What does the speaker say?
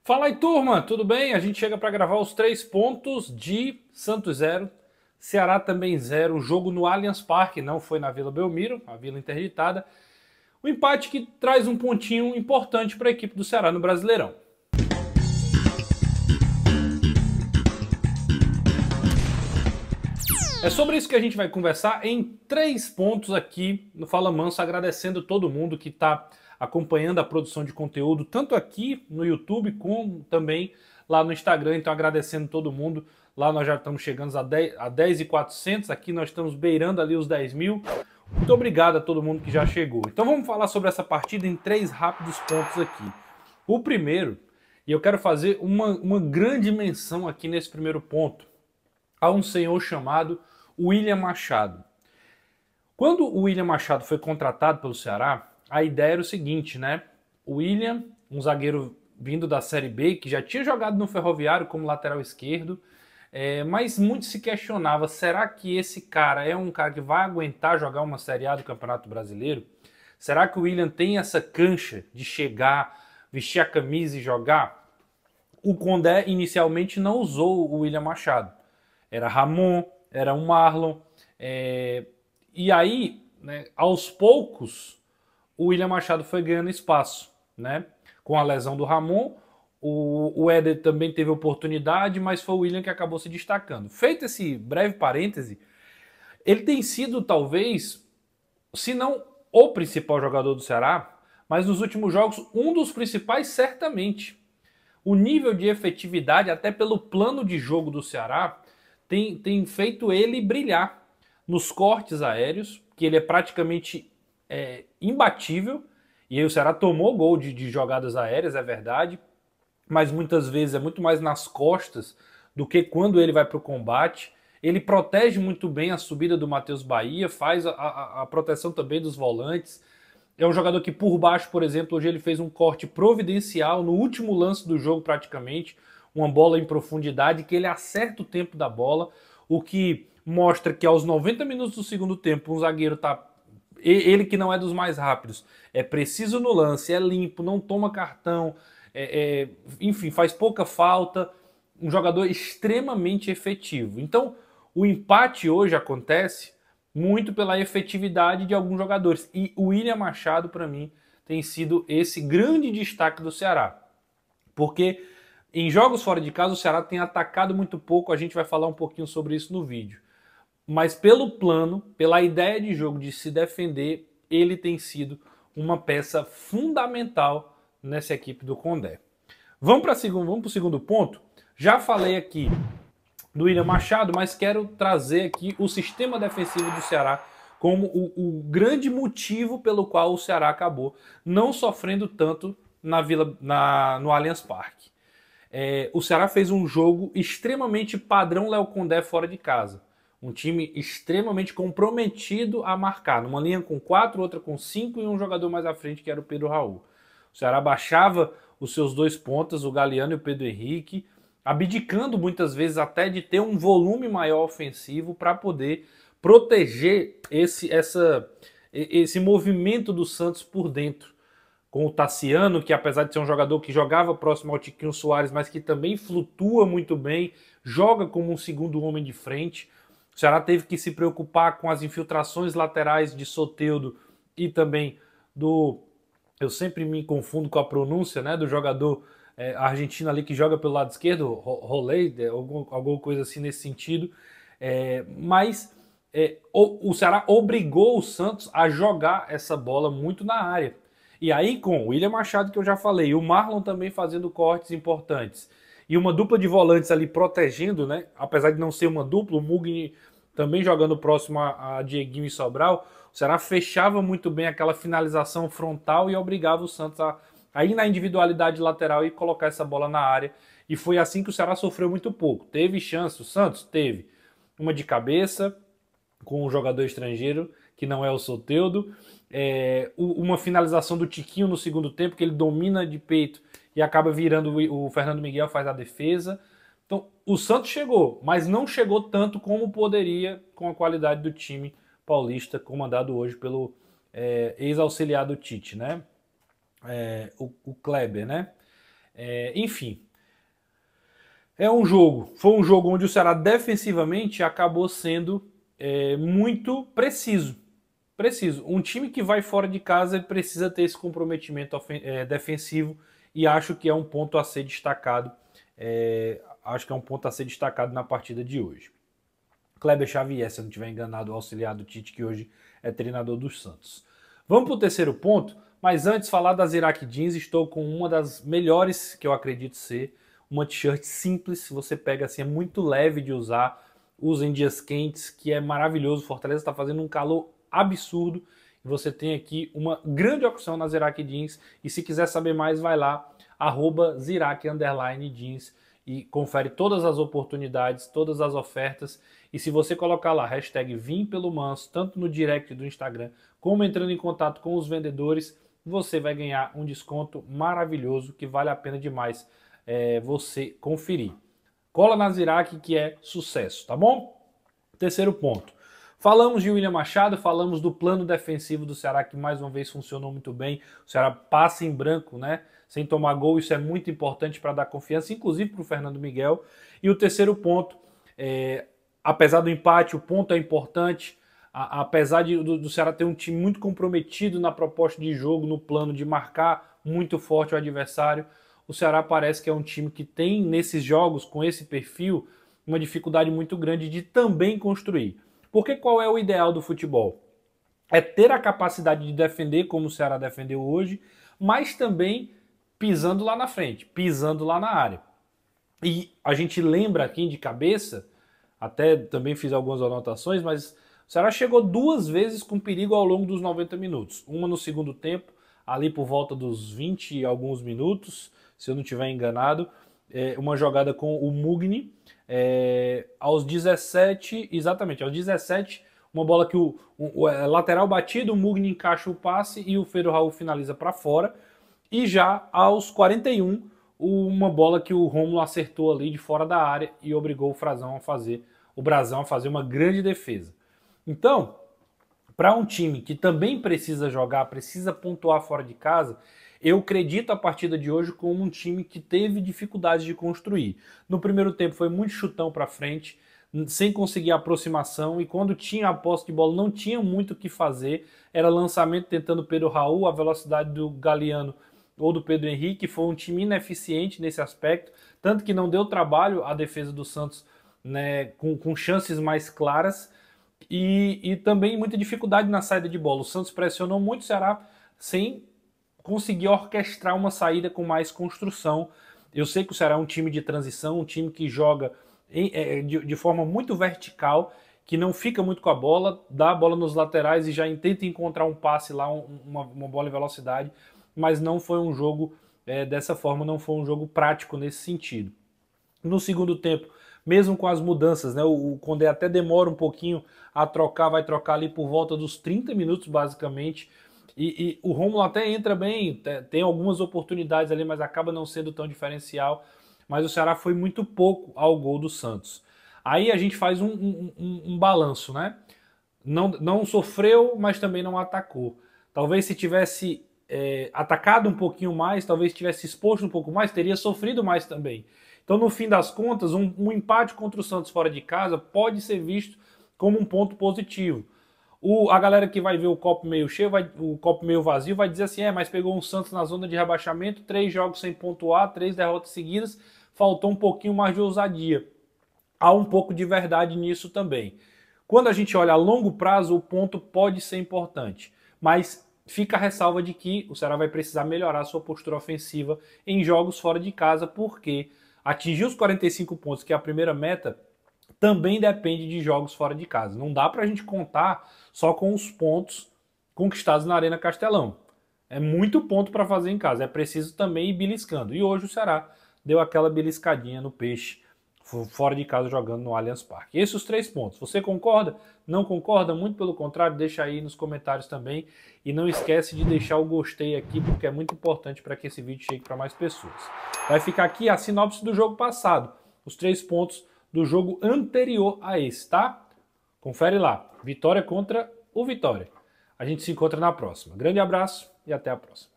Fala aí, turma, tudo bem? A gente chega para gravar os 3 pontos de Santos 0, Ceará também 0. O jogo no Allianz Parque, não foi na Vila Belmiro, a Vila interditada. O empate que traz um pontinho importante para a equipe do Ceará no Brasileirão. É sobre isso que a gente vai conversar em 3 pontos aqui no Fala Manso, agradecendo todo mundo que está acompanhando a produção de conteúdo, tanto aqui no YouTube como também lá no Instagram. Então agradecendo todo mundo. Lá nós já estamos chegando a 10.400, aqui nós estamos beirando ali os 10 mil. Muito obrigado a todo mundo que já chegou. Então vamos falar sobre essa partida em 3 rápidos pontos aqui. O primeiro, e eu quero fazer uma grande menção aqui nesse primeiro ponto, a um senhor chamado William Machado. Quando o William Machado foi contratado pelo Ceará, a ideia era o seguinte, né? O William, um zagueiro vindo da Série B, que já tinha jogado no Ferroviário como lateral esquerdo, mas muito se questionava, será que esse cara é um cara que vai aguentar jogar uma Série A do Campeonato Brasileiro? Será que o William tem essa cancha de chegar, vestir a camisa e jogar? O Condé inicialmente não usou o William Machado. Era Ramon, era um Marlon. E aí, né, aos poucos, o William Machado foi ganhando espaço, né? Com a lesão do Ramon, o Éder também teve oportunidade, mas foi o William que acabou se destacando. Feito esse breve parêntese, ele tem sido talvez, se não o principal jogador do Ceará, mas nos últimos jogos um dos principais certamente. O nível de efetividade, até pelo plano de jogo do Ceará, tem feito ele brilhar nos cortes aéreos, que ele é praticamente imbatível. E aí o Ceará tomou gol de jogadas aéreas, é verdade, mas muitas vezes é muito mais nas costas do que quando ele vai para o combate. Ele protege muito bem a subida do Matheus Bahia, faz a proteção também dos volantes. É um jogador que por baixo, por exemplo, hoje ele fez um corte providencial no último lance do jogo praticamente, uma bola em profundidade, que ele acerta o tempo da bola, o que mostra que aos 90 minutos do segundo tempo um zagueiro tá, ele que não é dos mais rápidos, é preciso no lance, é limpo, não toma cartão, enfim, faz pouca falta, um jogador extremamente efetivo. Então, o empate hoje acontece muito pela efetividade de alguns jogadores. E o William Machado, para mim, tem sido esse grande destaque do Ceará. Porque em jogos fora de casa o Ceará tem atacado muito pouco, a gente vai falar um pouquinho sobre isso no vídeo. Mas pelo plano, pela ideia de jogo de se defender, ele tem sido uma peça fundamental nessa equipe do Condé. Vamos para o segundo ponto? Já falei aqui do William Machado, mas quero trazer aqui o sistema defensivo do Ceará como o grande motivo pelo qual o Ceará acabou não sofrendo tanto no Allianz Parque. O Ceará fez um jogo extremamente padrão Léo Condé fora de casa. Um time extremamente comprometido a marcar, numa linha com 4, outra com 5 e um jogador mais à frente que era o Pedro Raul. O Ceará baixava os seus 2 pontas, o Galeano e o Pedro Henrique, abdicando muitas vezes até de ter um volume maior ofensivo para poder proteger esse movimento do Santos por dentro. Com o Tassiano, que apesar de ser um jogador que jogava próximo ao Tiquinho Soares, mas que também flutua muito bem, joga como um segundo homem de frente. O Ceará teve que se preocupar com as infiltrações laterais de Soteldo e também do... Eu sempre me confundo com a pronúncia, né, do jogador argentino ali que joga pelo lado esquerdo, Rolei, alguma coisa assim nesse sentido. Mas o Ceará obrigou o Santos a jogar essa bola muito na área. E aí com o William Machado, que eu já falei, o Marlon também fazendo cortes importantes, e uma dupla de volantes ali protegendo, né? Apesar de não ser uma dupla, o Mugni também jogando próximo a Dieguinho e Sobral, o Ceará fechava muito bem aquela finalização frontal e obrigava o Santos a ir na individualidade lateral e colocar essa bola na área. E foi assim que o Ceará sofreu muito pouco. Teve chance, o Santos teve uma de cabeça com um jogador estrangeiro, que não é o Soteldo, uma finalização do Tiquinho no segundo tempo, que ele domina de peito e acaba virando, o Fernando Miguel faz a defesa. Então, o Santos chegou, mas não chegou tanto como poderia com a qualidade do time paulista, comandado hoje pelo ex-auxiliar do Tite, né? O Kleber, né? Enfim, foi um jogo onde o Ceará defensivamente acabou sendo muito preciso. Um time que vai fora de casa precisa ter esse comprometimento defensivo e acho que é um ponto a ser destacado. Acho que é um ponto a ser destacado na partida de hoje. Kleber Xavier, se eu não estiver enganado, o auxiliar do Tite, que hoje é treinador dos Santos. Vamos para o terceiro ponto, mas antes falar da Zirac Jeans, estou com uma das melhores que eu acredito ser, uma t-shirt simples, você pega assim, é muito leve de usar, usa em dias quentes, que é maravilhoso. Fortaleza está fazendo um calor absurdo e você tem aqui uma grande opção na Zirac Jeans. E se quiser saber mais, vai lá, @Zirac_Jeans e confere todas as oportunidades, todas as ofertas. E se você colocar lá, #VimPeloManso, tanto no direct do Instagram, como entrando em contato com os vendedores, você vai ganhar um desconto maravilhoso que vale a pena demais você conferir. Cola na Zirac que é sucesso, tá bom? Terceiro ponto. Falamos de William Machado, falamos do plano defensivo do Ceará, que mais uma vez funcionou muito bem. O Ceará passa em branco, né? Sem tomar gol, isso é muito importante para dar confiança, inclusive para o Fernando Miguel. E o terceiro ponto, apesar do empate, o ponto é importante. Apesar do Ceará ter um time muito comprometido na proposta de jogo, no plano de marcar muito forte o adversário, o Ceará parece que é um time que tem, nesses jogos, com esse perfil, uma dificuldade muito grande de também construir. Porque qual é o ideal do futebol? É ter a capacidade de defender, como o Ceará defendeu hoje, mas também pisando lá na frente, pisando lá na área. E a gente lembra aqui de cabeça, até também fiz algumas anotações, mas o Ceará chegou 2 vezes com perigo ao longo dos 90 minutos. Uma no segundo tempo, ali por volta dos 20 e alguns minutos, se eu não estiver enganado, uma jogada com o Mugni, aos 17, exatamente, aos 17, uma bola que o lateral batido, o Mugni encaixa o passe e o Pedro Raul finaliza para fora. E já aos 41, uma bola que o Rômulo acertou ali de fora da área e obrigou o Brasão a fazer uma grande defesa. Então, para um time que também precisa jogar, precisa pontuar fora de casa, eu acredito a partida de hoje como um time que teve dificuldades de construir. No primeiro tempo foi muito chutão para frente, sem conseguir aproximação, e quando tinha a posse de bola não tinha muito o que fazer, era lançamento tentando Pedro Raul, a velocidade do Galeano ou do Pedro Henrique. Foi um time ineficiente nesse aspecto, tanto que não deu trabalho à defesa do Santos, né, com chances mais claras, e também muita dificuldade na saída de bola. O Santos pressionou muito o Ceará sem conseguir orquestrar uma saída com mais construção. Eu sei que o Ceará é um time de transição, um time que joga de forma muito vertical, que não fica muito com a bola, dá a bola nos laterais e já tenta encontrar um passe lá, uma bola em velocidade, mas não foi um jogo dessa forma, não foi um jogo prático nesse sentido. No segundo tempo, mesmo com as mudanças, né, o Condé até demora um pouquinho a trocar, vai trocar ali por volta dos 30 minutos basicamente, e o Rômulo até entra bem, tem algumas oportunidades ali, mas acaba não sendo tão diferencial. Mas o Ceará foi muito pouco ao gol do Santos. Aí a gente faz um balanço, né? Não sofreu, mas também não atacou. Talvez se tivesse atacado um pouquinho mais, talvez tivesse exposto um pouco mais, teria sofrido mais também. Então, no fim das contas, um empate contra o Santos fora de casa pode ser visto como um ponto positivo. A galera que vai ver o copo meio cheio, o copo meio vazio, vai dizer assim, mas pegou um Santos na zona de rebaixamento, 3 jogos sem pontuar, 3 derrotas seguidas, faltou um pouquinho mais de ousadia. Há um pouco de verdade nisso também. Quando a gente olha a longo prazo, o ponto pode ser importante, mas fica a ressalva de que o Ceará vai precisar melhorar sua postura ofensiva em jogos fora de casa, porque atingir os 45 pontos, que é a primeira meta, também depende de jogos fora de casa. Não dá para a gente contar só com os pontos conquistados na Arena Castelão. É muito ponto para fazer em casa. É preciso também ir beliscando. E hoje o Ceará deu aquela beliscadinha no peixe, fora de casa jogando no Allianz Parque. Esses os 3 pontos. Você concorda? Não concorda? Muito pelo contrário, deixa aí nos comentários também. E não esquece de deixar o gostei aqui, porque é muito importante para que esse vídeo chegue para mais pessoas. Vai ficar aqui a sinopse do jogo passado. Os 3 pontos do jogo anterior a esse, tá? Confere lá. Vitória contra o Vitória. A gente se encontra na próxima. Grande abraço e até a próxima.